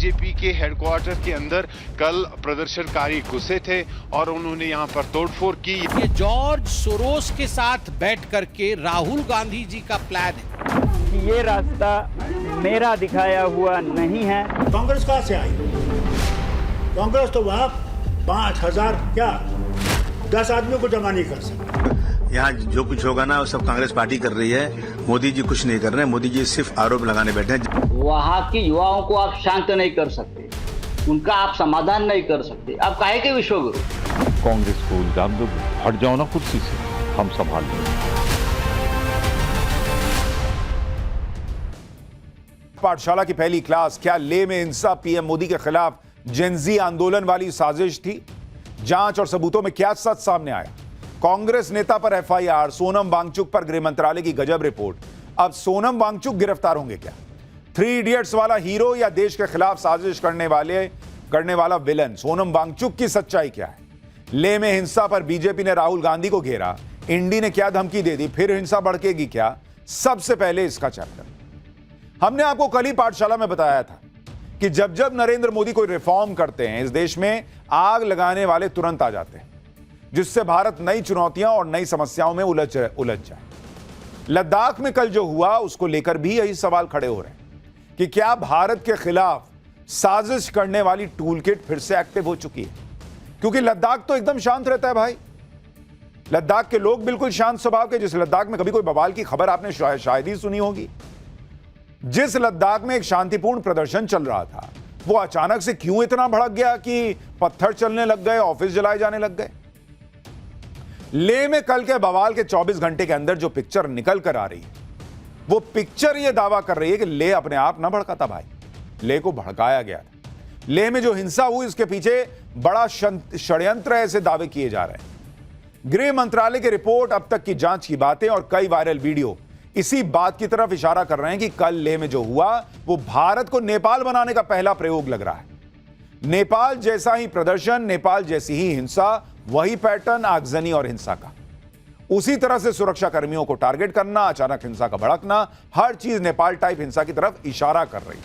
BJP के headquarter के अंदर कल प्रदर्शनकारी घुसे थे और उन्होंने यहां पर तोड़फोड़ की। ये जॉर्ज सोरोस के साथ बैठ करके राहुल गांधी जी का प्लान है। ये रास्ता मेरा दिखाया हुआ नहीं है। कांग्रेस कहां से आई? कांग्रेस तो वहां 5,000 क्या 10 आदमियों को जमा नहीं कर सकता। यहाँ जो कुछ होगा ना वो सब कांग्रेस पार्टी कर रही है। मोदी जी कुछ नहीं कर रहे हैं। मोदी जी सिर्फ आरोप लगाने बैठे हैं। वहाँ की युवाओं को आप शांत नहीं कर सकते, उनका आप समाधान नहीं कर सकते। आप काहे के विश्वगुरु? कांग्रेस को इल्जाम दो, हट जाओ ना कुर्सी से, हम संभाल लेंगे। पाठशाला की पहली क्लास, क्या लेह में हिंसा पीएम मोदी के खिलाफ जेनजी आंदोलन वाली साजिश थी? जांच और सबूतों में क्या सच सामने आया? कांग्रेस नेता पर एफआईआर, सोनम वांगचुक पर गृह मंत्रालय की गजब रिपोर्ट। अब सोनम वांगचुक गिरफ्तार होंगे क्या? 3 इडियट्स वाला हीरो या देश के खिलाफ साजिश करने वाला विलन? सोनम वांगचुक की सच्चाई क्या है? लेह में हिंसा पर बीजेपी ने राहुल गांधी को घेरा, इंडी ने क्या धमकी दे दी, फिर हिंसा भड़केगी क्या? सबसे पहले इसका चैप्टर हमने आपको कल ही पाठशाला में बताया था कि जब जब नरेंद्र मोदी कोई रिफॉर्म करते हैं, इस देश में आग लगाने वाले तुरंत आ जाते हैं, जिससे भारत नई चुनौतियां और नई समस्याओं में उलझ जाए। लद्दाख में कल जो हुआ उसको लेकर भी यही सवाल खड़े हो रहे हैं कि क्या भारत के खिलाफ साजिश करने वाली टूल किट फिर से एक्टिव हो चुकी है? क्योंकि लद्दाख तो एकदम शांत रहता है भाई। लद्दाख के लोग बिल्कुल शांत स्वभाव के। जिस लद्दाख में कभी कोई बवाल की खबर आपने शायद ही सुनी होगी, जिस लद्दाख में एक शांतिपूर्ण प्रदर्शन चल रहा था, वो अचानक से क्यों इतना भड़क गया कि पत्थर चलने लग गए, ऑफिस जलाए जाने लग गए? लेह में कल के बवाल के 24 घंटे के अंदर जो पिक्चर निकल कर आ रही है, वो पिक्चर ये दावा कर रही है कि लेह अपने आप ना भड़का था भाई, लेह को भड़काया गया था। लेह में जो हिंसा हुई इसके पीछे बड़ा षड्यंत्र है, ऐसे दावे किए जा रहे हैं। गृह मंत्रालय की रिपोर्ट, अब तक की जांच की बातें और कई वायरल वीडियो इसी बात की तरफ इशारा कर रहे हैं कि कल लेह में जो हुआ वो भारत को नेपाल बनाने का पहला प्रयोग लग रहा है। नेपाल जैसा ही प्रदर्शन, नेपाल जैसी ही हिंसा, वही पैटर्न आगजनी और हिंसा का। उसी तरह से सुरक्षा कर्मियों को टारगेट करना, अचानक हिंसा का भड़कना, हर चीज नेपाल टाइप हिंसा की तरफ इशारा कर रही है।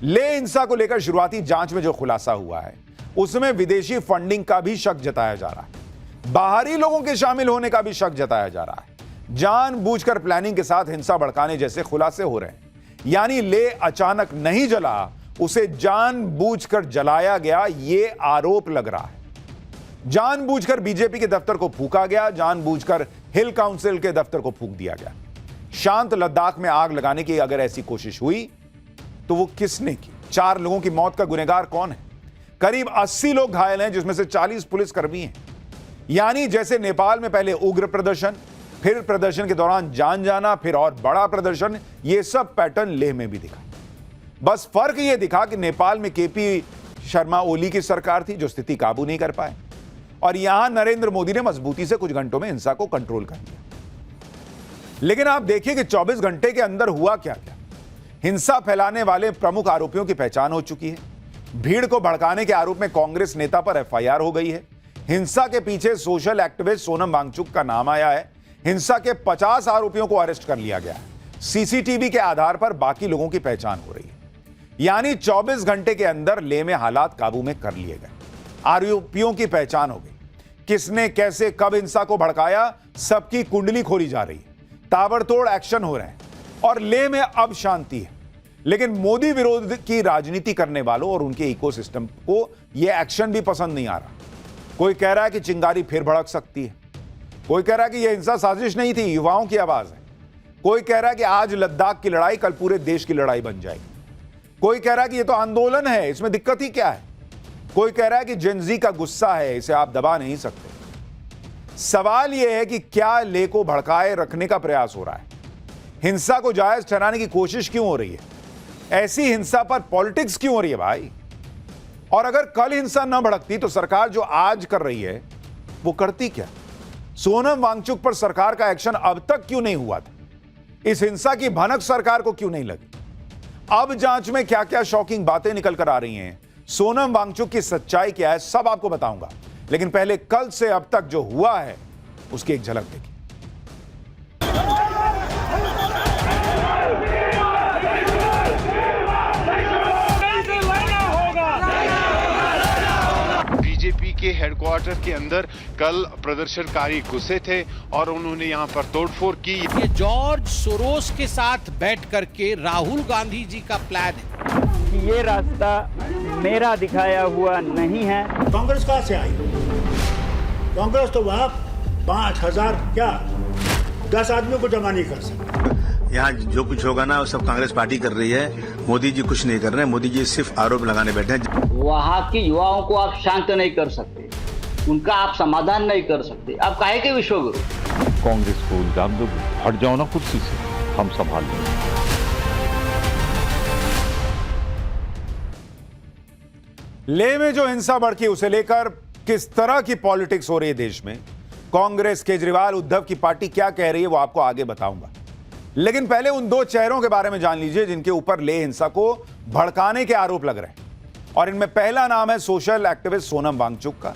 लेह हिंसा को लेकर शुरुआती जांच में जो खुलासा हुआ है उसमें विदेशी फंडिंग का भी शक जताया जा रहा है, बाहरी लोगों के शामिल होने का भी शक जताया जा रहा है, जानबूझकर प्लानिंग के साथ हिंसा भड़काने जैसे खुलासे हो रहे हैं। यानी लेह अचानक नहीं जला, उसे जानबूझकर जलाया गया, ये आरोप लग रहा है। जानबूझकर बीजेपी के दफ्तर को फूंका गया, जानबूझकर हिल काउंसिल के दफ्तर को फूंक दिया गया। शांत लद्दाख में आग लगाने की अगर ऐसी कोशिश हुई तो वो किसने की? 4 लोगों की मौत का गुनहगार कौन है? करीब 80 लोग घायल हैं, जिसमें से 40 पुलिसकर्मी हैं। यानी जैसे नेपाल में पहले उग्र प्रदर्शन, फिर प्रदर्शन के दौरान जान जाना, फिर और बड़ा प्रदर्शन, यह सब पैटर्न लेह में भी दिखा। बस फर्क यह दिखा कि नेपाल में केपी शर्मा ओली की सरकार थी जो स्थिति काबू नहीं कर पाए, और यहां नरेंद्र मोदी ने मजबूती से कुछ घंटों में हिंसा को कंट्रोल कर लिया। लेकिन आप देखिए कि 24 घंटे के अंदर हुआ क्या क्या। हिंसा फैलाने वाले प्रमुख आरोपियों की पहचान हो चुकी है। भीड़ को भड़काने के आरोप में कांग्रेस नेता पर एफआईआर हो गई है। हिंसा के पीछे सोशल एक्टिविस्ट सोनम वांगचुक का नाम आया है। हिंसा के 50 आरोपियों को अरेस्ट कर लिया गया है। सीसीटीवी के आधार पर बाकी लोगों की पहचान हो रही है। यानी 24 घंटे के अंदर लेह में हालात काबू में कर लिए गए। आरोपियों की पहचान हो गई। किसने, कैसे, कब हिंसा को भड़काया, सबकी कुंडली खोली जा रही है। ताबड़तोड़ एक्शन हो रहे हैं और लेह में अब शांति है। लेकिन मोदी विरोध की राजनीति करने वालों और उनके इकोसिस्टम को यह एक्शन भी पसंद नहीं आ रहा। कोई कह रहा है कि चिंगारी फिर भड़क सकती है, कोई कह रहा है कि यह हिंसा साजिश नहीं थी, युवाओं की आवाज है। कोई कह रहा है कि आज लद्दाख की लड़ाई कल पूरे देश की लड़ाई बन जाएगी। कोई कह रहा है कि यह तो आंदोलन है, इसमें दिक्कत ही क्या है। कोई कह रहा है कि जेनजी का गुस्सा है, इसे आप दबा नहीं सकते। सवाल यह है कि क्या लेह को भड़काए रखने का प्रयास हो रहा है? हिंसा को जायज ठहराने की कोशिश क्यों हो रही है? ऐसी हिंसा पर पॉलिटिक्स क्यों हो रही है भाई? और अगर कल हिंसा न भड़कती तो सरकार जो आज कर रही है वो करती क्या? सोनम वांगचुक पर सरकार का एक्शन अब तक क्यों नहीं हुआ था? इस हिंसा की भनक सरकार को क्यों नहीं लगी? अब जांच में क्या क्या शॉकिंग बातें निकल कर आ रही हैं, सोनम वांगचुक की सच्चाई क्या है, सब आपको बताऊंगा। लेकिन पहले कल से अब तक जो हुआ है उसकी एक झलक देखिए। के हेडक्वार्टर के अंदर कल प्रदर्शनकारी घुसे थे और उन्होंने यहां पर तोड़फोड़ की। ये जॉर्ज सोरोस के साथ बैठ करके राहुल गांधी जी का प्लान है कि ये रास्ता मेरा दिखाया हुआ नहीं है। कांग्रेस कहाँ से आई? कांग्रेस तो वहाँ 5,000 क्या 10 आदमियों को जमा नहीं कर सकती। यहाँ जो कुछ होगा ना वो सब कांग्रेस पार्टी कर रही है। मोदी जी कुछ नहीं कर रहे हैं। मोदी जी सिर्फ आरोप लगाने बैठे हैं। वहाँ की युवाओं को आप शांत नहीं कर सकते, उनका आप समाधान नहीं कर सकते। आप काहे के विश्वगुरु? कांग्रेस को इल्जाम दो, हट जाओ ना कुर्सी से, हम संभाल लेंगे। लेह में जो हिंसा भड़की उसे लेकर किस तरह की पॉलिटिक्स हो रही है देश में, कांग्रेस, केजरीवाल, उद्धव की पार्टी क्या कह रही है वो आपको आगे बताऊंगा। लेकिन पहले उन दो चेहरों के बारे में जान लीजिए जिनके ऊपर लेह हिंसा को भड़काने के आरोप लग रहे हैं। और इनमें पहला नाम है सोशल एक्टिविस्ट सोनम वांगचुक का,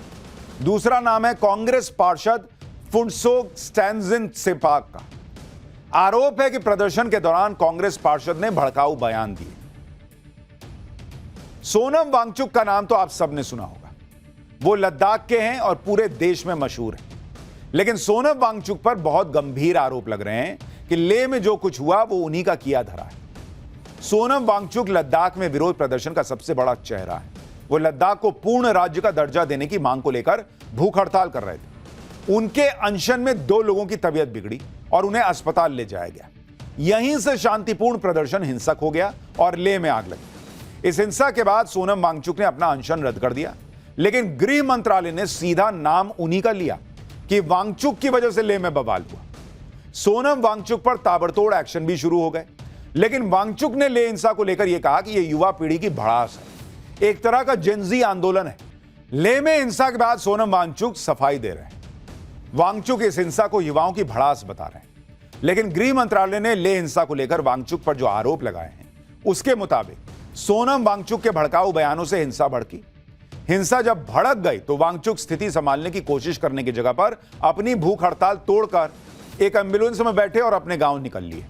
दूसरा नाम है कांग्रेस पार्षद फुनसोक स्टैनजिन सेपाक का। आरोप है कि प्रदर्शन के दौरान कांग्रेस पार्षद ने भड़काऊ बयान दिए। सोनम वांगचुक का नाम तो आप सबने सुना होगा, वो लद्दाख के हैं और पूरे देश में मशहूर हैं। लेकिन सोनम वांगचुक पर बहुत गंभीर आरोप लग रहे हैं कि लेह में जो कुछ हुआ वो उन्हीं का किया धरा है। सोनम वांगचुक लद्दाख में विरोध प्रदर्शन का सबसे बड़ा चेहरा है। वो लद्दाख को पूर्ण राज्य का दर्जा देने की मांग को लेकर भूख हड़ताल कर रहे थे। उनके अनशन में 2 लोगों की तबीयत बिगड़ी और उन्हें अस्पताल ले जाया गया। यहीं से शांतिपूर्ण प्रदर्शन हिंसक हो गया और लेह में आग लगी। इस हिंसा के बाद सोनम वांगचुक ने अपना अनशन रद्द कर दिया, लेकिन गृह मंत्रालय ने सीधा नाम उन्हीं का लिया कि वांगचुक की वजह से लेह में बवाल हुआ। सोनम वांगचुक पर ताबड़तोड़ एक्शन भी शुरू हो गए, लेकिन वांगचुक ने लेह हिंसा को लेकर यह कहा कि यह युवा पीढ़ी की भड़ास है, एक तरह का जेनजी आंदोलन है। लेह में हिंसा के बाद सोनम वांगचुक सफाई दे रहे हैं। वांगचुक इस हिंसा को युवाओं की भड़ास बता रहे हैं, लेकिन गृह मंत्रालय ने लेह हिंसा को लेकर वांगचुक पर जो आरोप लगाए हैं उसके मुताबिक सोनम वांगचुक के भड़काऊ बयानों से हिंसा भड़की। हिंसा जब भड़क गई तो वांगचुक स्थिति संभालने की कोशिश करने की जगह पर अपनी भूख हड़ताल तोड़कर एक एम्बुलेंस में बैठे और अपने गांव निकल लिए।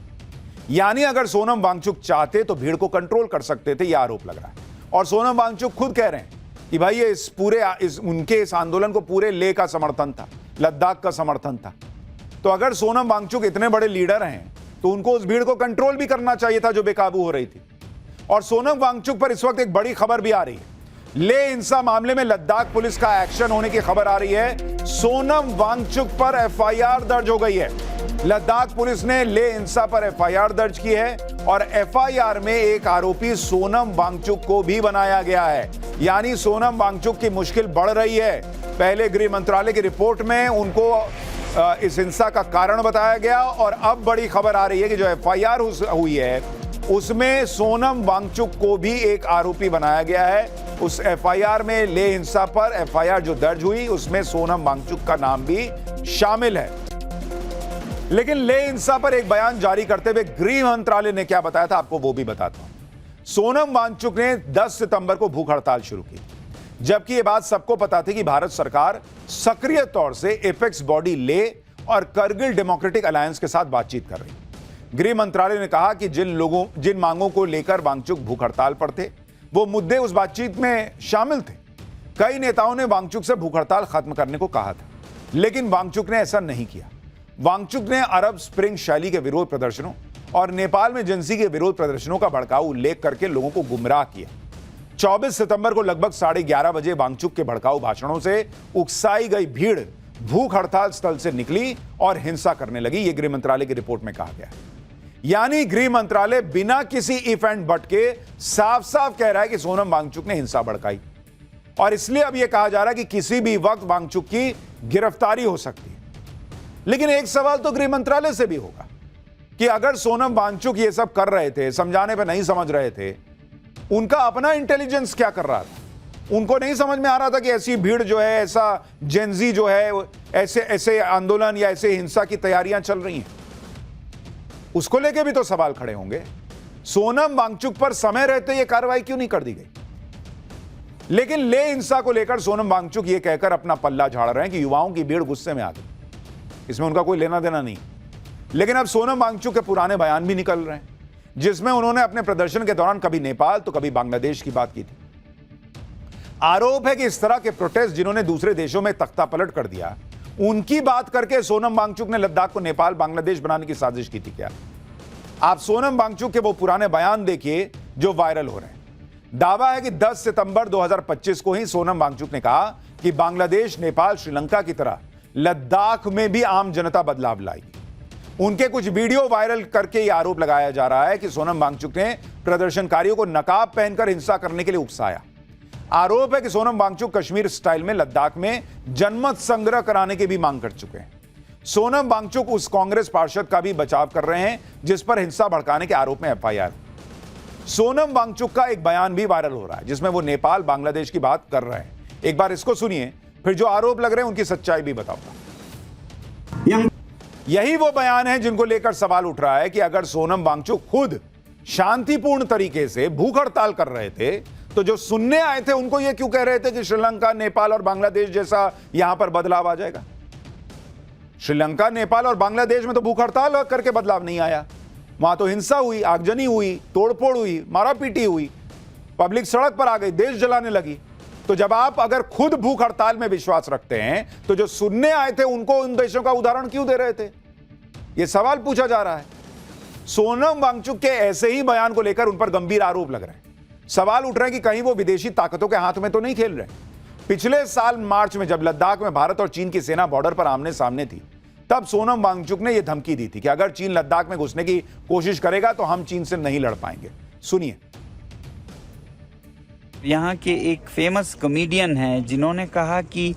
यानी अगर सोनम वांगचुक चाहते तो भीड़ को कंट्रोल कर सकते थे, यह आरोप लग रहा है। और सोनम वांगचुक खुद कह रहे हैं कि भाई ये उनके इस आंदोलन को पूरे लेह का समर्थन था, लद्दाख का समर्थन था। तो अगर सोनम वांगचुक इतने बड़े लीडर हैं तो उनको उस भीड़ को कंट्रोल भी करना चाहिए था जो बेकाबू हो रही थी। और सोनम वांगचुक पर इस वक्त एक बड़ी खबर भी आ रही है। लेह हिंसा मामले में लद्दाख पुलिस का एक्शन होने की खबर आ रही है। सोनम वांगचुक पर एफआईआर दर्ज हो गई है। लद्दाख पुलिस ने लेह हिंसा पर एफआईआर दर्ज की है और एफआईआर में एक आरोपी सोनम वांगचुक को भी बनाया गया है। यानी सोनम वांगचुक की मुश्किल बढ़ रही है। पहले गृह मंत्रालय की रिपोर्ट में उनको इस हिंसा का कारण बताया गया और अब बड़ी खबर आ रही है कि जो एफआईआर हुई है उसमें सोनम वांगचुक को भी एक आरोपी बनाया गया है। उस एफआईआर में लेह हिंसा पर एफआईआर जो दर्ज हुई उसमें सोनम वांगचुक का नाम भी शामिल है। लेकिन लेह हिंसा पर एक बयान जारी करते हुए गृह मंत्रालय ने क्या बताया था आपको वो भी बताता हूं। सोनम वांगचुक ने 10 सितंबर को भूख हड़ताल शुरू की, जबकि यह बात सबको पता थी कि भारत सरकार सक्रिय तौर से एपेक्स बॉडी लेह और करगिल डेमोक्रेटिक अलायंस के साथ बातचीत कर रही। गृह मंत्रालय ने कहा कि जिन मांगों को लेकर वांगचुक भूख हड़ताल पर थे वो मुद्दे उस बातचीत में शामिल थे। कई नेताओं ने वांगचुक से भूख हड़ताल खत्म करने को कहा था, लेकिन वांगचुक ने ऐसा नहीं किया। वांगचुक ने अरब स्प्रिंग शैली के विरोध प्रदर्शनों और नेपाल में जिंसी के विरोध प्रदर्शनों का भड़काऊ उल्लेख करके लोगों को गुमराह किया। 24 सितंबर को लगभग 11:30 बजे वांगचुक के भड़काऊ भाषणों से उकसाई गई भीड़ भूख हड़ताल स्थल से निकली और हिंसा करने लगी। यह गृह मंत्रालय की रिपोर्ट में कहा गया है। यानी गृह मंत्रालय बिना किसी इफ एंड बट के साफ साफ कह रहा है कि सोनम वांगचुक ने हिंसा भड़काई और इसलिए अब यह कहा जा रहा है कि किसी भी वक्त वांगचुक की गिरफ्तारी हो सकती है। लेकिन एक सवाल तो गृह मंत्रालय से भी होगा कि अगर सोनम वांगचुक ये सब कर रहे थे, समझाने पर नहीं समझ रहे थे, उनका अपना इंटेलिजेंस क्या कर रहा था? उनको नहीं समझ में आ रहा था कि ऐसी भीड़ जो है, ऐसा जेनजी जो है, ऐसे आंदोलन या ऐसे हिंसा की तैयारियां चल रही हैं? उसको लेके भी तो सवाल खड़े होंगे। सोनम वांगचुक पर समय रहते यह कार्रवाई क्यों नहीं कर दी गई? लेकिन लेह हिंसा को लेकर सोनम वांगचुक यह कहकर अपना पल्ला झाड़ रहे हैं कि युवाओं की भीड़ गुस्से में आ गई, इसमें उनका कोई लेना देना नहीं। लेकिन अब सोनम वांगचुक के पुराने बयान भी निकल रहे हैं जिसमें उन्होंने अपने प्रदर्शन के दौरान कभी नेपाल तो कभी बांग्लादेश की बात की थी। आरोप है कि इस तरह के प्रोटेस्ट जिन्होंने दूसरे देशों में तख्ता पलट कर दिया, उनकी बात करके सोनम वांगचुक ने लद्दाख को नेपाल बांग्लादेश बनाने की साजिश की थी क्या? आप सोनम वांगचुक के वो पुराने बयान देखिए जो वायरल हो रहे हैं। दावा है कि 10 सितंबर 2025 को ही सोनम वांगचुक ने कहा कि बांग्लादेश, नेपाल, श्रीलंका की तरह लद्दाख में भी आम जनता बदलाव लाएगी। उनके कुछ वीडियो वायरल करके यह आरोप लगाया जा रहा है कि सोनम वांगचुक ने प्रदर्शनकारियों को नकाब पहनकर हिंसा करने के लिए उकसाया। आरोप है कि सोनम वांगचुक कश्मीर स्टाइल में लद्दाख में जनमत संग्रह कराने की भी मांग कर चुके हैं। सोनम वांगचुक उस कांग्रेस पार्षद का भी बचाव कर रहे हैं जिस पर हिंसा भड़काने के आरोप में एफआईआर। सोनम वांगचुक का एक बयान भी वायरल हो रहा है जिसमें वो नेपाल, बांग्लादेश की बात कर रहे हैं। एक बार इसको सुनिए, फिर जो आरोप लग रहे हैं उनकी सच्चाई भी बताऊंगा। यही वो बयान है जिनको लेकर सवाल उठ रहा है कि अगर सोनम वांगचुक खुद शांतिपूर्ण तरीके से भूख हड़ताल कर रहे थे तो जो सुनने आए थे उनको ये क्यों कह रहे थे कि श्रीलंका, नेपाल और बांग्लादेश जैसा यहां पर बदलाव आ जाएगा? श्रीलंका, नेपाल और बांग्लादेश में तो भूख हड़ताल करके बदलाव नहीं आया। वहां तो हिंसा हुई, आगजनी हुई, तोड़फोड़ हुई, मारापीटी हुई, पब्लिक सड़क पर आ गई, देश जलाने लगी। तो जब आप अगर खुद भूख हड़ताल में विश्वास रखते हैं तो जो सुनने आए थे उनको उन देशों का उदाहरण क्यों दे रहे थे? यह सवाल पूछा जा रहा है। सोनम वांगचुक के ऐसे ही बयान को लेकर उन पर गंभीर आरोप लग रहे हैं। सवाल उठ रहे हैं कि कहीं वो विदेशी ताकतों के हाथ में तो नहीं खेल रहे। पिछले साल मार्च में जब लद्दाख में भारत और चीन की सेना बॉर्डर पर आमने सामने थी, तब सोनम वांगचुक ने यह धमकी दी थी कि अगर चीन लद्दाख में घुसने की कोशिश करेगा तो हम चीन से नहीं लड़ पाएंगे। सुनिए। यहाँ के एक फेमस कॉमेडियन हैं जिन्होंने कहा कि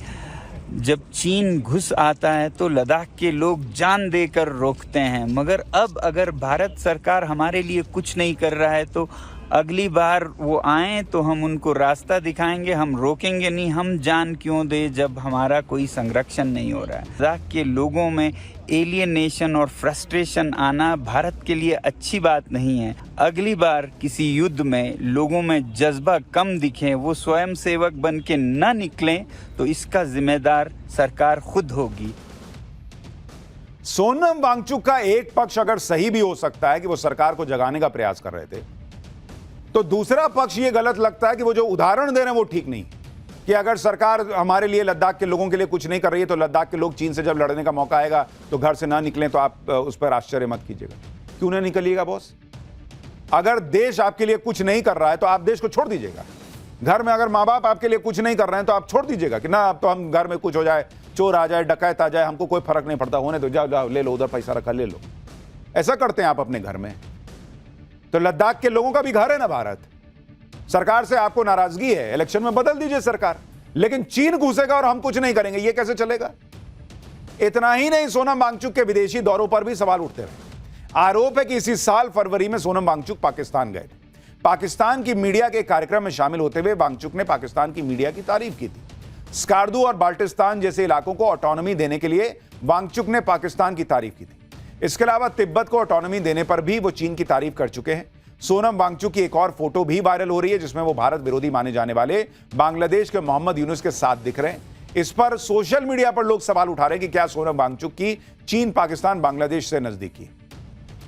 जब चीन घुस आता है तो लद्दाख के लोग जान देकर रोकते हैं, मगर अब अगर भारत सरकार हमारे लिए कुछ नहीं कर रहा है तो अगली बार वो आए तो हम उनको रास्ता दिखाएंगे, हम रोकेंगे नहीं। हम जान क्यों दे जब हमारा कोई संरक्षण नहीं हो रहा है। लद्दाख के लोगों में एलियनेशन और फ्रस्ट्रेशन आना भारत के लिए अच्छी बात नहीं है। अगली बार किसी युद्ध में लोगों में जज्बा कम दिखे, वो स्वयं सेवक बन के न निकलें, तो इसका जिम्मेदार सरकार खुद होगी। सोनम वांगचुक का एक पक्ष अगर सही भी हो सकता है कि वो सरकार को जगाने का प्रयास कर रहे थे, तो दूसरा पक्ष ये गलत लगता है कि वो जो उदाहरण दे रहे हैं वो ठीक नहीं। कि अगर सरकार हमारे लिए, लद्दाख के लोगों के लिए कुछ नहीं कर रही है तो लद्दाख के लोग चीन से जब लड़ने का मौका आएगा तो घर से ना निकलें, तो आप उस पर आश्चर्य मत कीजिएगा। क्यों ना निकलिएगा बॉस? अगर देश आपके लिए कुछ नहीं कर रहा है तो आप देश को छोड़ दीजिएगा। घर में अगर माँ बाप आपके लिए कुछ नहीं कर रहे हैं तो आप छोड़ दीजिएगा कि ना अब तो हम घर में कुछ हो जाए, चोर आ जाए, डकैत आ जाए, हमको कोई फर्क नहीं पड़ता, होने तो जाओ जाओ ले लो, उधर पैसा रखा ले लो। ऐसा करते हैं आप अपने घर में। तो लद्दाख के लोगों का भी घर है ना भारत। सरकार से आपको नाराजगी है, इलेक्शन में बदल दीजिए सरकार, लेकिन चीन घुसेगा और हम कुछ नहीं करेंगे, ये कैसे चलेगा? इतना ही नहीं, सोनम वांगचुक के विदेशी दौरों पर भी सवाल उठते रहे। आरोप है कि इसी साल फरवरी में सोनम वांगचुक पाकिस्तान गए थे। पाकिस्तान की मीडिया के कार्यक्रम में शामिल होते हुए वांगचुक ने पाकिस्तान की मीडिया की तारीफ की थी। स्कार्दू और बाल्टिस्तान जैसे इलाकों को ऑटोनॉमी देने के लिए वांगचुक ने पाकिस्तान की तारीफ की थी। इसके अलावा तिब्बत को ऑटोनॉमी देने पर भी वो चीन की तारीफ कर चुके हैं। सोनम वांगचुक की एक और फोटो भी वायरल हो रही है जिसमें वो भारत विरोधी माने जाने वाले बांग्लादेश के मोहम्मद यूनुस के साथ दिख रहे हैं। इस पर सोशल मीडिया पर लोग सवाल उठा रहे हैं कि क्या सोनम वांगचुक की चीन, पाकिस्तान, बांग्लादेश से नजदीकी।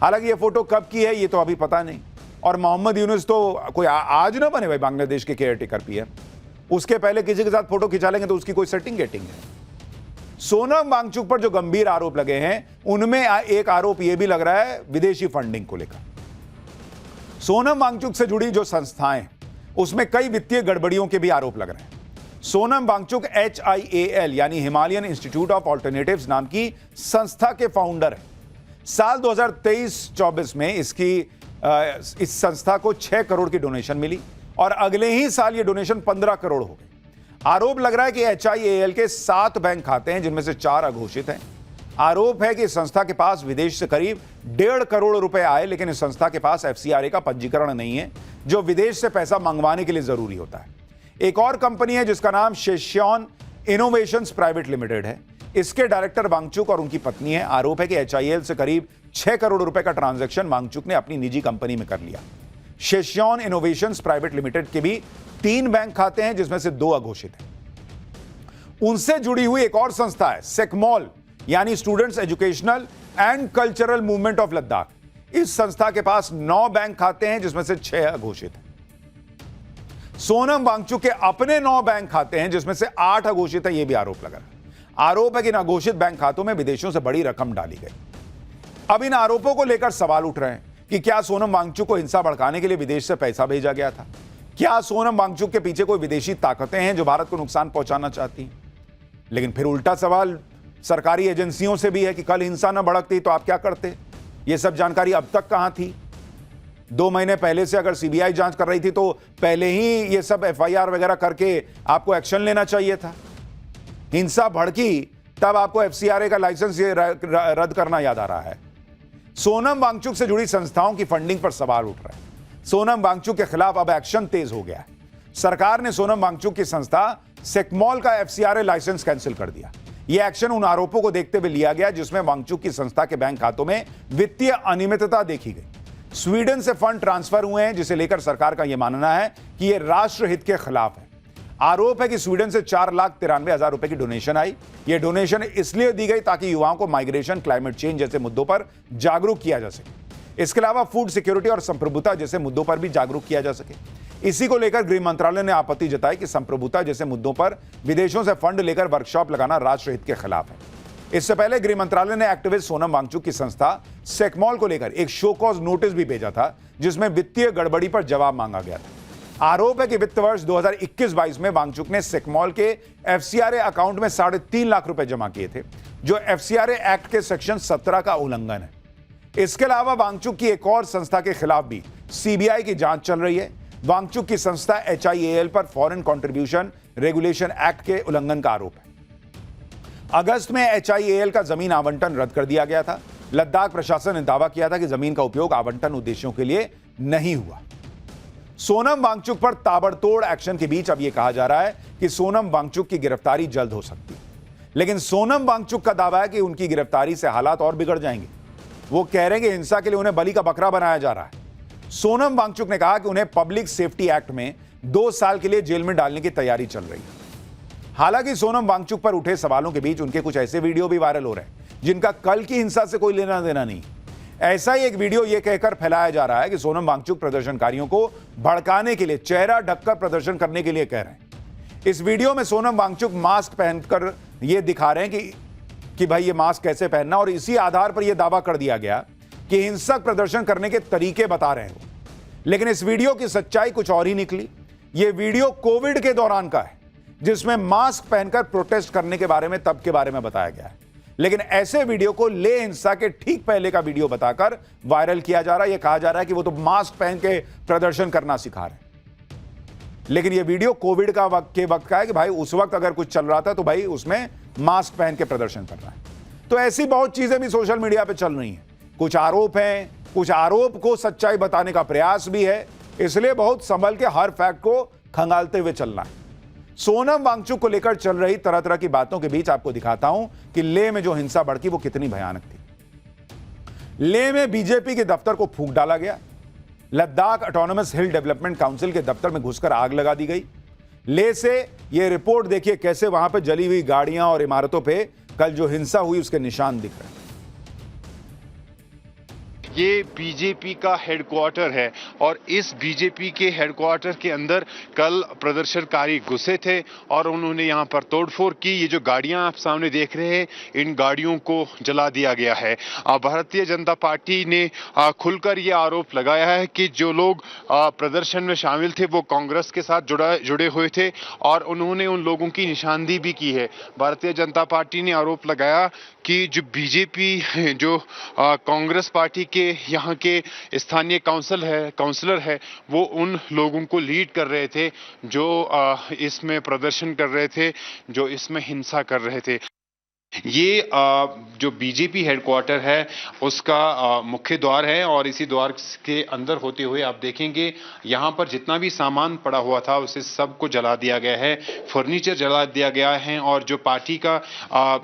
हालांकि ये फोटो कब की है ये तो अभी पता नहीं। और मोहम्मद यूनुस तो कोई आज ना बने भाई बांग्लादेश के केयरटेकर पीएम, उसके पहले किसी के साथ फोटो खिंचा लेंगे तो उसकी कोई सेटिंग गेटिंग है। सोनम वांगचुक पर जो गंभीर आरोप लगे हैं उनमें एक आरोप यह भी लग रहा है विदेशी फंडिंग को लेकर। सोनम वांगचुक से जुड़ी जो संस्थाएं, उसमें कई वित्तीय गड़बड़ियों के भी आरोप लग रहे हैं। सोनम वांगचुक HIAL यानी हिमालयन इंस्टीट्यूट ऑफ ऑल्टरनेटिव्स नाम की संस्था के फाउंडर हैं। साल 2023-24 में इस संस्था को 6 करोड़ की डोनेशन मिली और अगले ही साल ये डोनेशन 15 करोड़ हो गई। आरोप लग रहा है कि HIAL के 7 बैंक खाते हैं जिनमें से 4 अघोषित हैं। आरोप है कि इस संस्था के पास विदेश से करीब 1.5 करोड़ रुपए आए, लेकिन इस संस्था के पास FCRA का पंजीकरण नहीं है जो विदेश से पैसा मंगवाने के लिए जरूरी होता है। एक और कंपनी है जिसका नाम शेश्योन इनोवेशंस प्राइवेट लिमिटेड है। इसके डायरेक्टर वांगचुक और उनकी पत्नी है। आरोप है कि HIAL से करीब 6 करोड़ रुपए का ट्रांजैक्शन वांगचुक ने अपनी निजी कंपनी में कर लिया। शेश्योन इनोवेशंस प्राइवेट लिमिटेड के भी 3 बैंक खाते हैं जिसमें से 2 अघोषित हैं। उनसे जुड़ी हुई एक और संस्था है सेकमॉल यानी students educational and cultural movement of Ladakh. इस संस्था के पास 9 बैंक खाते हैं जिसमें से 6 अघोषित हैं। सोनम वांगचुक के अपने 9 बैंक खाते हैं जिसमें से 8 अघोषित है, यह भी आरोप लगा रहा है। आरोप है कि इन अघोषित बैंक खातों में विदेशों से बड़ी रकम डाली गई। अब इन आरोपों को लेकर सवाल उठ रहे हैं कि क्या सोनम वांगचुक को हिंसा भड़काने के लिए विदेश से पैसा भेजा गया था? क्या सोनम वांगचुक के पीछे कोई विदेशी ताकतें हैं जो भारत को नुकसान पहुंचाना चाहती हैं? लेकिन फिर उल्टा सवाल सरकारी एजेंसियों से भी है कि कल हिंसा न भड़कती तो आप क्या करते? यह सब जानकारी अब तक कहां थी? 2 महीने पहले से अगर सीबीआई जांच कर रही थी तो पहले ही ये सब एफआईआर वगैरह करके आपको एक्शन लेना चाहिए था। हिंसा भड़की तब आपको एफसीआरए का लाइसेंस रद्द करना याद आ रहा है। सोनम वांगचुक से जुड़ी संस्थाओं की फंडिंग पर सवाल उठ रहे हैं। सोनम वांगचुक के खिलाफ अब एक्शन तेज हो गया है। सरकार ने सोनम वांगचुक की संस्था सेक्मॉल का एफसीआरए लाइसेंस कैंसिल कर दिया। यह एक्शन उन आरोपों को देखते हुए लिया गया जिसमें वांगचुक की संस्था के बैंक खातों में वित्तीय अनियमितता देखी गई। स्वीडन से फंड ट्रांसफर हुए हैं जिसे लेकर सरकार का यह मानना है कि यह राष्ट्रहित के खिलाफ है। आरोप है कि स्वीडन से 4,93,000 रुपए की डोनेशन आई। यह डोनेशन इसलिए दी गई ताकि युवाओं को माइग्रेशन, क्लाइमेट चेंज जैसे मुद्दों पर जागरूक किया जा सके। इसके अलावा फूड सिक्योरिटी और संप्रभुता जैसे मुद्दों पर भी जागरूक किया जा सके। इसी को लेकर गृह मंत्रालय ने आपत्ति जताई कि संप्रभुता जैसे मुद्दों पर विदेशों से फंड लेकर वर्कशॉप लगाना राष्ट्रहित के खिलाफ है। इससे पहले गृह मंत्रालय ने एक्टिविस्ट सोनम वांगचुक की संस्था सेक्मॉल को लेकर एक शो कॉज नोटिस भी भेजा था जिसमें वित्तीय गड़बड़ी पर जवाब मांगा गया था। आरोप है कि वित्त वर्ष 2021-22 में वांगचुक ने सेक्मॉल के एफसीआरए अकाउंट में 3.5 लाख रुपए जमा किए थे, जो एफसीआरए एक्ट के सेक्शन 17 का उल्लंघन है। इसके अलावा वांगचुक की एक और संस्था के खिलाफ भी सीबीआई की जांच चल रही है। वांगचुक की संस्था HIAL पर फॉरेन कंट्रीब्यूशन रेगुलेशन एक्ट के उल्लंघन का आरोप है। अगस्त में HIAL का जमीन आवंटन रद्द कर दिया गया था। लद्दाख प्रशासन ने दावा किया था कि जमीन का उपयोग आवंटन उद्देश्यों के लिए नहीं हुआ। सोनम वांगचुक पर ताबड़तोड़ एक्शन के बीच अब यह कहा जा रहा है कि सोनम वांगचुक की गिरफ्तारी जल्द हो सकती है। लेकिन सोनम वांगचुक का दावा है कि उनकी गिरफ्तारी से हालात और बिगड़ जाएंगे। वो कह रहे हैं कि हिंसा के लिए उन्हें बलि का बकरा बनाया जा रहा है। सोनम वांगचुक ने कहा कि उन्हें पब्लिक सेफ्टी एक्ट में 2 साल के लिए जेल में डालने की तैयारी चल रही है। हालांकि सोनम वांगचुक पर उठे सवालों के बीच उनके कुछ ऐसे वीडियो भी वायरल हो रहे हैं जिनका कल की हिंसा से कोई लेना देना नहीं। ऐसा ही एक वीडियो यह कहकर फैलाया जा रहा है कि सोनम वांगचुक प्रदर्शनकारियों को भड़काने के लिए चेहरा ढककर प्रदर्शन करने के लिए कह रहे हैं। इस वीडियो में सोनम वांगचुक मास्क पहनकर यह दिखा रहे हैं कि भाई ये मास्क कैसे पहनना, और इसी आधार पर यह दावा कर दिया गया कि हिंसक प्रदर्शन करने के तरीके बता रहे हैं वो। लेकिन इस वीडियो की सच्चाई कुछ और ही निकली। यह वीडियो कोविड के दौरान का है जिसमें मास्क पहनकर प्रोटेस्ट करने के बारे में तब के बारे में बताया गया है। लेकिन ऐसे वीडियो को ले हिंसा के ठीक पहले का वीडियो बताकर वायरल किया जा रहा है। यह कहा जा रहा है कि वो तो मास्क पहन के प्रदर्शन करना सिखा रहे हैं। लेकिन यह वीडियो कोविड का वक्त का है कि भाई उस वक्त अगर कुछ चल रहा था तो भाई उसमें मास्क पहन के प्रदर्शन कर रहा है। तो ऐसी बहुत चीजें भी सोशल मीडिया पे चल रही हैं। कुछ आरोप हैं, कुछ आरोप को सच्चाई बताने का प्रयास भी है, इसलिए बहुत संभल के हर फैक्ट को खंगालते हुए चलना है। सोनम वांगचुक को लेकर चल रही तरह तरह की बातों के बीच आपको दिखाता हूं कि लेह में जो हिंसा भड़की वो कितनी भयानक थी। लेह में बीजेपी के दफ्तर को फूंक डाला गया। लद्दाख ऑटोनोमस हिल डेवलपमेंट काउंसिल के दफ्तर में घुसकर आग लगा दी गई। लेह से यह रिपोर्ट देखिए कैसे वहां पर जली हुई गाड़ियां और इमारतों पे कल जो हिंसा हुई उसके निशान दिख रहे हैं। ये बीजेपी का हेडक्वार्टर है और इस बीजेपी के हेडक्वार्टर के अंदर कल प्रदर्शनकारी घुसे थे और उन्होंने यहाँ पर तोड़फोड़ की। ये जो गाड़ियां आप सामने देख रहे हैं, इन गाड़ियों को जला दिया गया है। भारतीय जनता पार्टी ने खुलकर ये आरोप लगाया है कि जो लोग प्रदर्शन में शामिल थे वो कांग्रेस के साथ जुड़े हुए थे और उन्होंने उन लोगों की निशानदेही भी की है। भारतीय जनता पार्टी ने आरोप लगाया कि जो बीजेपी जो कांग्रेस पार्टी के यहाँ के स्थानीय काउंसलर है वो उन लोगों को लीड कर रहे थे जो इसमें प्रदर्शन कर रहे थे, जो इसमें हिंसा कर रहे थे। ये जो बीजेपी हेडक्वार्टर है उसका मुख्य द्वार है और इसी द्वार के अंदर होते हुए आप देखेंगे यहाँ पर जितना भी सामान पड़ा हुआ था उसे सबको जला दिया गया है, फर्नीचर जला दिया गया है और जो पार्टी का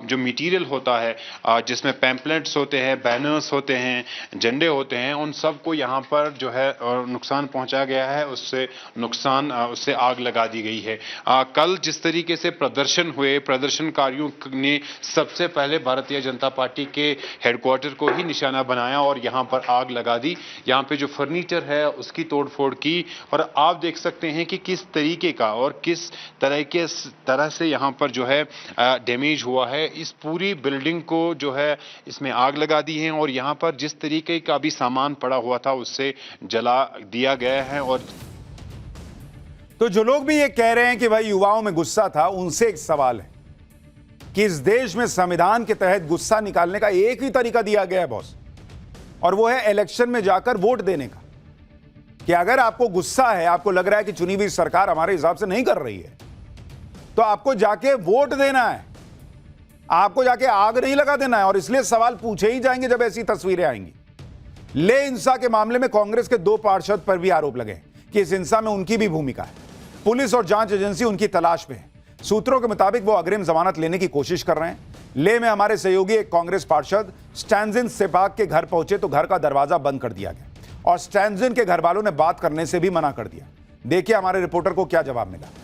जो मटेरियल होता है जिसमें पैम्पलेट्स होते हैं, बैनर्स होते हैं, झंडे होते हैं, उन सबको यहाँ पर जो है नुकसान पहुँचाया गया है। उससे आग लगा दी गई है। कल जिस तरीके से प्रदर्शन हुए, प्रदर्शनकारियों ने सबसे पहले भारतीय जनता पार्टी के हेडक्वार्टर को ही निशाना बनाया और यहां पर आग लगा दी। यहां पे जो फर्नीचर है उसकी तोड़फोड़ की और आप देख सकते हैं कि किस तरीके का और किस तरह से यहां पर जो है डैमेज हुआ है। इस पूरी बिल्डिंग को जो है इसमें आग लगा दी है और यहां पर जिस तरीके का भी सामान पड़ा हुआ था उससे जला दिया गया है। और तो जो लोग भी ये कह रहे हैं कि भाई युवाओं में गुस्सा था, उनसे एक सवाल है कि इस देश में संविधान के तहत गुस्सा निकालने का एक ही तरीका दिया गया है बॉस, और वो है इलेक्शन में जाकर वोट देने का। कि अगर आपको गुस्सा है, आपको लग रहा है कि चुनी हुई सरकार हमारे हिसाब से नहीं कर रही है, तो आपको जाके वोट देना है, आपको जाके आग नहीं लगा देना है। और इसलिए सवाल पूछे ही जाएंगे जब ऐसी तस्वीरें आएंगी। ले हिंसा के मामले में कांग्रेस के 2 पार्षद पर भी आरोप लगे कि इस हिंसा में उनकी भी भूमिका है। पुलिस और जांच एजेंसी उनकी तलाश में है। सूत्रों के मुताबिक वो अग्रिम जमानत लेने की कोशिश कर रहे हैं। ले में हमारे सहयोगी एक कांग्रेस पार्षद स्टैंजिन सेपाक के घर पहुंचे तो घर का दरवाजा बंद कर दिया गया और स्टैंजिन के घर वालों ने बात करने से भी मना कर दिया। देखिए हमारे रिपोर्टर को क्या जवाब मिला।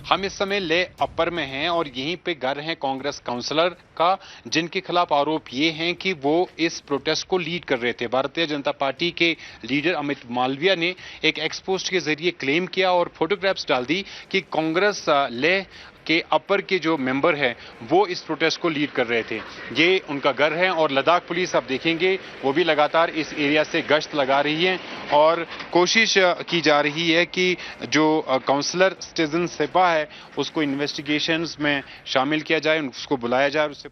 हम इस समय ले अपर में हैं और यहीं पे घर है कांग्रेस काउंसलर का, जिनके खिलाफ आरोप ये हैं कि वो इस प्रोटेस्ट को लीड कर रहे थे। भारतीय जनता पार्टी के लीडर अमित मालविया ने एक एक्सपोस्ट के जरिए क्लेम किया और फोटोग्राफ्स डाल दी कि कांग्रेस ले के अपर के जो मेंबर हैं वो इस प्रोटेस्ट को लीड कर रहे थे। ये उनका घर है और लद्दाख पुलिस आप देखेंगे वो भी लगातार इस एरिया से गश्त लगा रही है और कोशिश की जा रही है कि जो काउंसलर स्टैंजिन सेपा है उसको इन्वेस्टिगेशंस में शामिल किया जाए, उसको बुलाया जाए, उससे।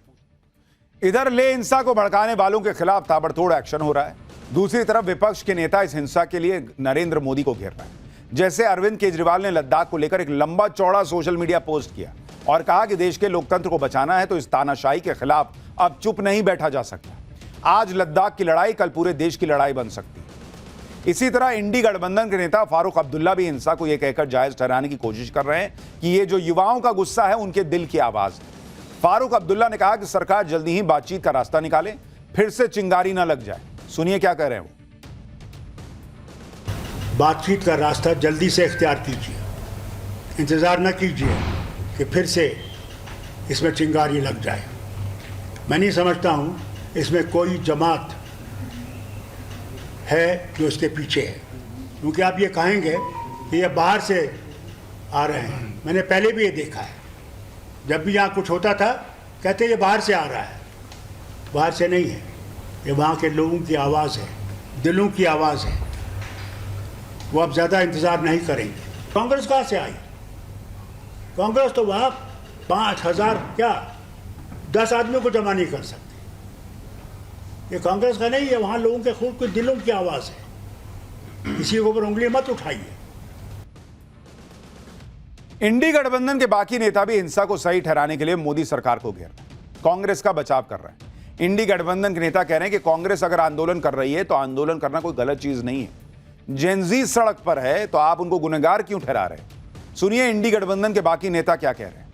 इधर ले हिंसा को भड़काने वालों के खिलाफ ताबड़तोड़ एक्शन हो रहा है। दूसरी तरफ विपक्ष के नेता इस हिंसा के लिए नरेंद्र मोदी को घेर रहे हैं। जैसे अरविंद केजरीवाल ने लद्दाख को लेकर एक लंबा चौड़ा सोशल मीडिया पोस्ट किया और कहा कि देश के लोकतंत्र को बचाना है तो इस तानाशाही के खिलाफ अब चुप नहीं बैठा जा सकता। आज लद्दाख की लड़ाई कल पूरे देश की लड़ाई बन सकती है। इसी तरह इंडी गठबंधन के नेता फारूक अब्दुल्ला भी हिंसा को यह कहकर जायज ठहराने की कोशिश कर रहे हैं कि ये जो युवाओं का गुस्सा है उनके दिल की आवाज है। फारूक अब्दुल्ला ने कहा कि सरकार जल्दी ही बातचीत का रास्ता निकाले, फिर से चिंगारी ना लग जाए। सुनिए क्या कह रहे हैं वो। बातचीत का रास्ता जल्दी से इख्तियार कीजिए, इंतज़ार न कीजिए कि फिर से इसमें चिंगारी लग जाए। मैं नहीं समझता हूँ इसमें कोई जमात है जो इसके पीछे है, क्योंकि आप ये कहेंगे कि ये बाहर से आ रहे हैं। मैंने पहले भी ये देखा है, जब भी यहाँ कुछ होता था कहते ये बाहर से आ रहा है। बाहर से नहीं है, ये वहाँ के लोगों की आवाज़ है, दिलों की आवाज़ है। वो अब ज़्यादा इंतज़ार नहीं करेंगे। कांग्रेस कहाँ से आई? कांग्रेस तो वहाँ 5000 क्या 10 आदमियों को जमा नहीं कर सकती। ये कांग्रेस का नहीं है, वहाँ लोगों के खुद के दिलों की आवाज़ है। किसी के ऊपर उंगली मत उठाइए। इंडी गठबंधन के बाकी नेता भी हिंसा को सही ठहराने के लिए मोदी सरकार को घेर रहे हैं, कांग्रेस का बचाव कर रहे हैं। इंडी गठबंधन के नेता कह रहे हैं कि कांग्रेस अगर आंदोलन कर रही है तो आंदोलन करना कोई गलत चीज नहीं है। जेनजी सड़क पर है तो आप उनको गुनहगार क्यों ठहरा रहे हैं? सुनिए इंडी गठबंधन के बाकी नेता क्या कह रहे हैं।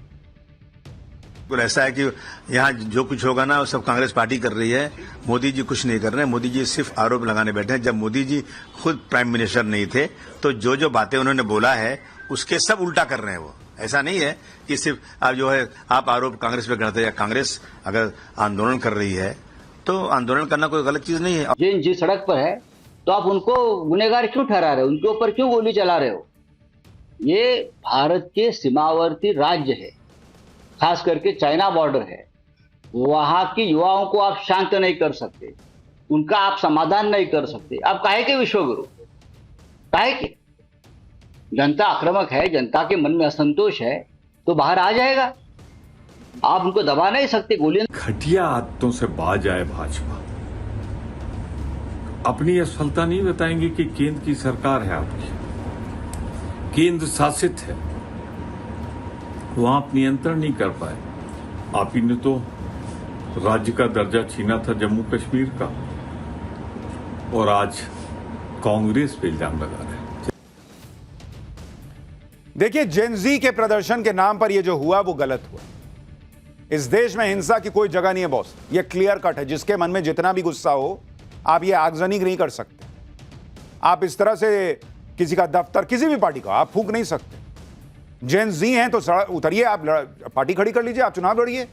तो ऐसा है कि यहाँ जो कुछ होगा ना वो सब कांग्रेस पार्टी कर रही है। मोदी जी कुछ नहीं कर रहे हैं। मोदी जी सिर्फ आरोप लगाने बैठे हैं। जब मोदी जी खुद प्राइम मिनिस्टर नहीं थे तो जो जो बातें उन्होंने बोला है उसके सब उल्टा कर रहे हैं वो। ऐसा नहीं है कि सिर्फ आप जो है आप आरोप कांग्रेस पे करते हैं। कांग्रेस अगर आंदोलन कर रही है तो आंदोलन करना कोई गलत चीज नहीं है। जिस सड़क पर है तो आप उनको गुनहगार क्यों ठहरा रहे हो? उनके ऊपर क्यों गोली चला रहे हो? ये भारत के सीमावर्ती राज्य है, खास करके चाइना बॉर्डर है। वहां के युवाओं को आप शांत नहीं कर सकते, उनका आप समाधान नहीं कर सकते। आप काहे के विश्वगुरु? काहे के? जनता आक्रामक है, जनता के मन में असंतोष है तो बाहर आ जाएगा। आप उनको दबा नहीं सकते। गोलियां घटिया आदतों से बाज आए भाजपा। अपनी असफलता नहीं बताएंगे कि केंद्र की सरकार है आपकी, केंद्र शासित है, वहां आप नियंत्रण नहीं कर पाए। आप ही ने तो राज्य का दर्जा छीना था जम्मू कश्मीर का और आज कांग्रेस पे इल्जाम लगा रहे हैं। देखिए जेनजी के प्रदर्शन के नाम पर यह जो हुआ वो गलत हुआ। इस देश में हिंसा की कोई जगह नहीं है बॉस, ये क्लियर कट है। जिसके मन में जितना भी गुस्सा हो आप ये आगजनी नहीं कर सकते। आप इस तरह से किसी का दफ्तर, किसी भी पार्टी का आप फूंक नहीं सकते। जेन जी हैं तो उतरिए, आप पार्टी खड़ी कर लीजिए, आप चुनाव लड़िए।